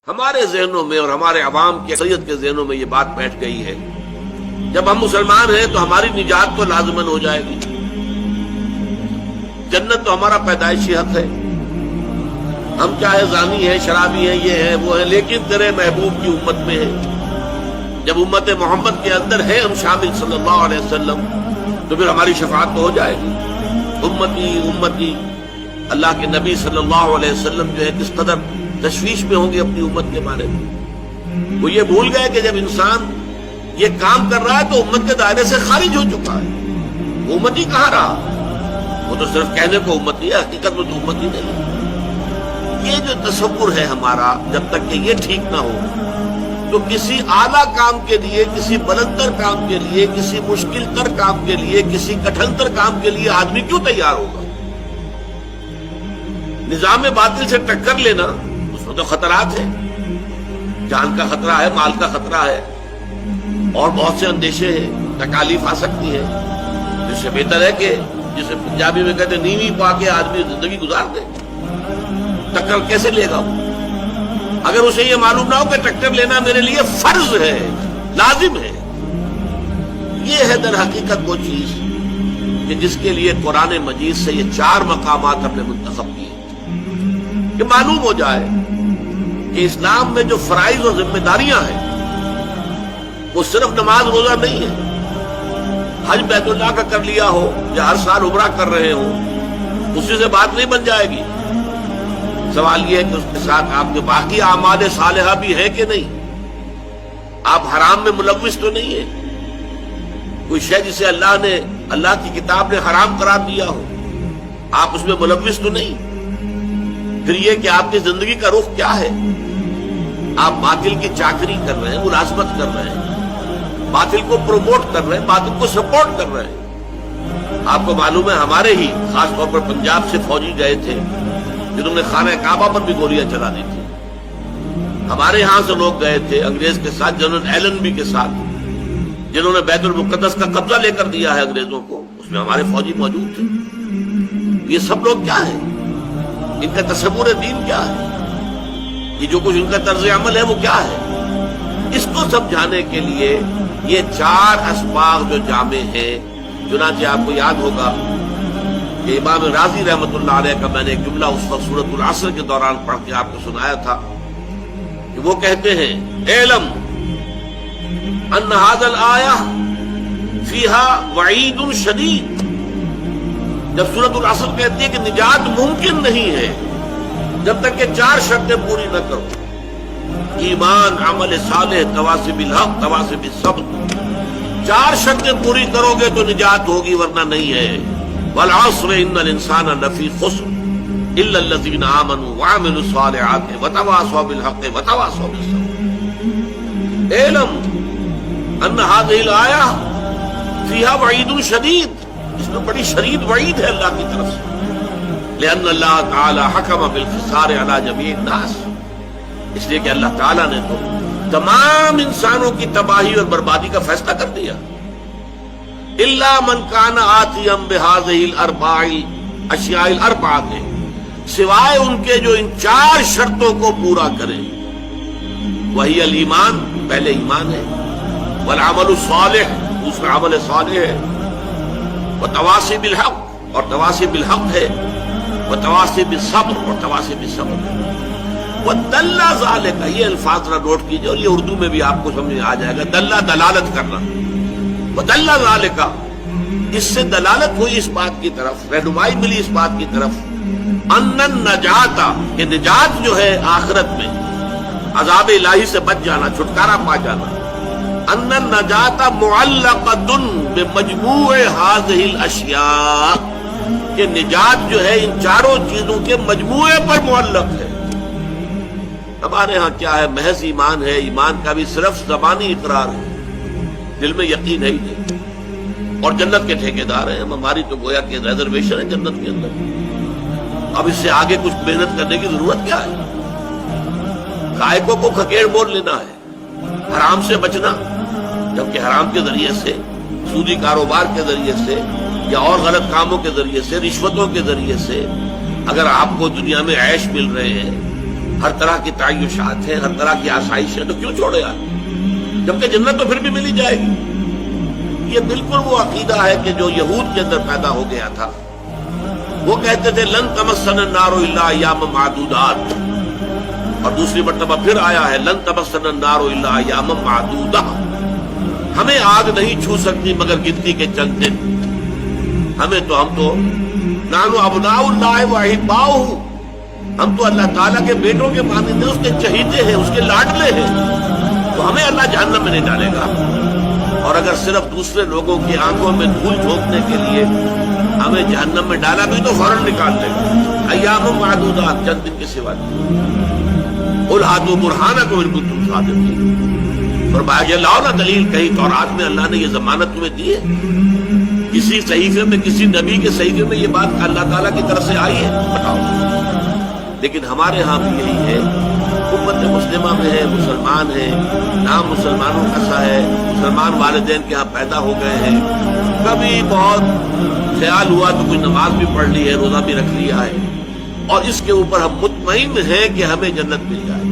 ہمارے ذہنوں میں اور ہمارے عوام کی اکثریت کے ذہنوں میں یہ بات بیٹھ گئی ہے جب ہم مسلمان ہیں تو ہماری نجات تو لازماً ہو جائے گی، جنت تو ہمارا پیدائشی حق ہے، ہم چاہے زانی ہیں، شرابی ہیں، یہ ہیں وہ ہیں، لیکن تیرے محبوب کی امت میں ہے۔ جب امت محمد کے اندر ہے ہم شامل صلی اللہ علیہ وسلم تو پھر ہماری شفاعت تو ہو جائے گی۔ امتی امتی، اللہ کے نبی صلی اللہ علیہ وسلم جو ہے کس قدر تشویش میں ہوں گے اپنی امت کے بارے میں۔ وہ یہ بھول گئے کہ جب انسان یہ کام کر رہا ہے تو امت کے دائرے سے خارج ہو چکا ہے، وہ امتی کہاں رہا؟ وہ تو صرف کہنے کو امتی ہے، حقیقت میں تو امتی نہیں ہے۔ یہ جو تصور ہے ہمارا، جب تک کہ یہ ٹھیک نہ ہو تو کسی اعلیٰ کام کے لیے، کسی بلندر کام کے لیے، کسی مشکل تر کام کے لیے، کسی کٹھن تر کام کے لیے آدمی کیوں تیار ہوگا؟ نظام باطل سے ٹکر لینا، اس میں تو خطرات ہیں، جان کا خطرہ ہے، مال کا خطرہ ہے، اور بہت سے اندیشے ہیں، تکالیف آ سکتی ہے۔ اس سے بہتر ہے کہ جسے پنجابی میں کہتے ہیں نیوی پا کے آدمی زندگی گزار دے۔ ٹکر کیسے لے گا وہ اگر اسے یہ معلوم نہ ہو کہ ٹکر لینا میرے لیے فرض ہے، لازم ہے؟ یہ ہے در حقیقت وہ چیز کہ جس کے لیے قرآن مجید سے یہ 4 مقامات ہم نے منتخب کیے کہ معلوم ہو جائے کہ اسلام میں جو فرائض اور ذمہ داریاں ہیں وہ صرف نماز روزہ نہیں ہے، حج بیت اللہ کا کر لیا ہو یا ہر سال عمرہ کر رہے ہو اسی سے بات نہیں بن جائے گی۔ سوال یہ ہے کہ اس کے ساتھ آپ کے باقی اعمال صالحہ بھی ہے کہ نہیں؟ آپ حرام میں ملوث تو نہیں ہے؟ کوئی شے جسے اللہ کی کتاب نے حرام قرار دیا ہو آپ اس میں ملوث تو نہیں؟ پھر یہ کہ آپ کی زندگی کا رخ کیا ہے؟ آپ باطل کی چاکری کر رہے ہیں، ملازمت کر رہے ہیں، باطل کو پروموٹ کر رہے ہیں، باطل کو سپورٹ کر رہے ہیں۔ آپ کو معلوم ہے ہمارے ہی خاص طور پر پنجاب سے فوجی گئے تھے جنہوں نے خانہ کعبہ پر بھی گولیاں چلا دی تھی، ہمارے یہاں سے لوگ گئے تھے انگریز کے ساتھ، جنرل ایلنبی کے ساتھ، جنہوں نے بیت المقدس کا قبضہ لے کر دیا ہے انگریزوں کو، اس میں ہمارے فوجی موجود تھے۔ یہ سب لوگ کیا ہیں؟ ان کا تصور دین کیا ہے؟ یہ جو کچھ ان کا طرز عمل ہے وہ کیا ہے؟ اس کو سمجھانے کے لیے یہ 4 اسباق جو جامع ہیں، چنانچہ آپ کو یاد ہوگا کہ امام رازی رحمۃ اللہ علیہ کا میں نے ایک جملہ اس وقت سورۃ العصر کے دوران پڑھ کے آپ کو سنایا تھا کہ وہ کہتے ہیں اعلم ان ھذا الآیہ فیہا وعید شدید۔ جب سورۃ العصر کہتی ہے کہ نجات ممکن نہیں ہے جب تک کہ 4 شرطیں پوری نہ کرو، ایمان، عمل صالح، تواصی بالحق، تواصی بالصبر، 4 شرطیں پوری کرو گے تو نجات ہوگی ورنہ نہیں ہے۔ والعصر ان الانسان لفی خسر الا الذین آمنوا وعملوا الصالحات وتواصوا بالحق وتواصوا بالصبر۔ اعلم ان هذه الآیہ فیہا وعید شدید، اس میں بڑی شدید وعید ہے اللہ کی طرف سے، لأن اللہ تعالی حکم بالخسار علی جمیع الناس، اس لیے کہ اللہ تعالیٰ نے تو تمام انسانوں کی تباہی اور بربادی کا فیصلہ کر دیا۔ الا من کان آتیا بہذہ الاربع اشیاء الاربعہ، سوائے ان کے جو ان 4 شرطوں کو پورا کرے۔ وہی الایمان، پہلے ایمان ہے، والعمل الصالح، دوسرا عمل صالح ہے، وتواصی بالحق، اور تواصی بالحق ہے، وتواصی بالصبر، اور تواصی بالصبر ہے۔ وَدَلَّ ذَلِكَ، یہ الفاظ ذرا نوٹ کیجئے اور یہ اردو میں بھی آپ کو سمجھ میں آ جائے گا، دلہ دلالت کرنا، وَدَلَّ ذَلِكَ، اس سے دلالت ہوئی اس بات کی طرف، رہنمائی ملی اس بات کی طرف، ان النجات، کہ نجات جو ہے آخرت میں عذاب الہی سے بچ جانا، چھٹکارا پا جانا، ان النجات معلقۃ بمجموع هذه الاشیاء، کہ نجات جو ہے ان 4 چیزوں کے مجموعے پر معلق ہے۔ ہمارے ہاں کیا ہے؟ محض ایمان ہے، ایمان کا بھی صرف زبانی اقرار ہے، دل میں یقین ہے ہی نہیں، اور جنت کے ٹھیکیدار ہیں ہم، ہماری تو گویا کہ ریزرویشن ہے جنت کے اندر۔ اب اس سے آگے کچھ محنت کرنے کی ضرورت کیا ہے؟ کائکوں کو کھکیڑ موڑ لینا ہے، حرام سے بچنا، جبکہ حرام کے ذریعے سے، سودی کاروبار کے ذریعے سے، یا اور غلط کاموں کے ذریعے سے، رشوتوں کے ذریعے سے اگر آپ کو دنیا میں عیش مل رہے ہیں ہر طرح کی تعیشات ہیں، ہر طرح کی آسائش ہے، تو کیوں چھوڑے آپ؟ جبکہ جنت تو پھر بھی ملی جائے گی۔ یہ بالکل وہ عقیدہ ہے کہ جو یہود کے اندر پیدا ہو گیا تھا۔ وہ کہتے تھے لن تمسنا النار الا ایاما معدودات، اور دوسری مرتبہ پھر آیا ہے لن تمسنا النار الا ایاما معدودہ، ہمیں آگ نہیں چھو سکتی مگر گنتی کے چند دن۔ ہم تو نحن ابناء اللہ واحباؤہ، ہم تو اللہ تعالیٰ کے بیٹوں کے مانند ہیں، اس کے چہیتے ہیں، اس کے لاڈلے ہیں، تو ہمیں اللہ جہنم میں نہیں ڈالے گا۔ اور اگر صرف دوسرے لوگوں کی آنکھوں میں دھول جھونکنے کے لیے ہمیں جہنم میں ڈالا بھی تو فوراً نکال دے گا۔ ایام معدودات، چند دن کے سوا نہیں۔ قل ہاتوا برہانکم ان کنتم صادقین، فرمایا کہ لاؤ نا دلیل، کہیں تورات میں اللہ نے یہ ضمانت تمہیں دی ہے؟ کسی صحیفے میں، کسی نبی کے صحیفے میں یہ بات اللہ تعالیٰ کی طرف سے آئی ہے؟ بتاؤ۔ لیکن ہمارے ہاں بھی یہی ہے، امت مسلمہ میں ہے، مسلمان ہیں، نام مسلمانوں کا سا ہے، مسلمان والدین کے ہاں پیدا ہو گئے ہیں، کبھی بہت خیال ہوا تو کوئی نماز بھی پڑھ لی ہے، روزہ بھی رکھ لیا ہے، اور اس کے اوپر ہم مطمئن ہیں کہ ہمیں جنت مل جائے۔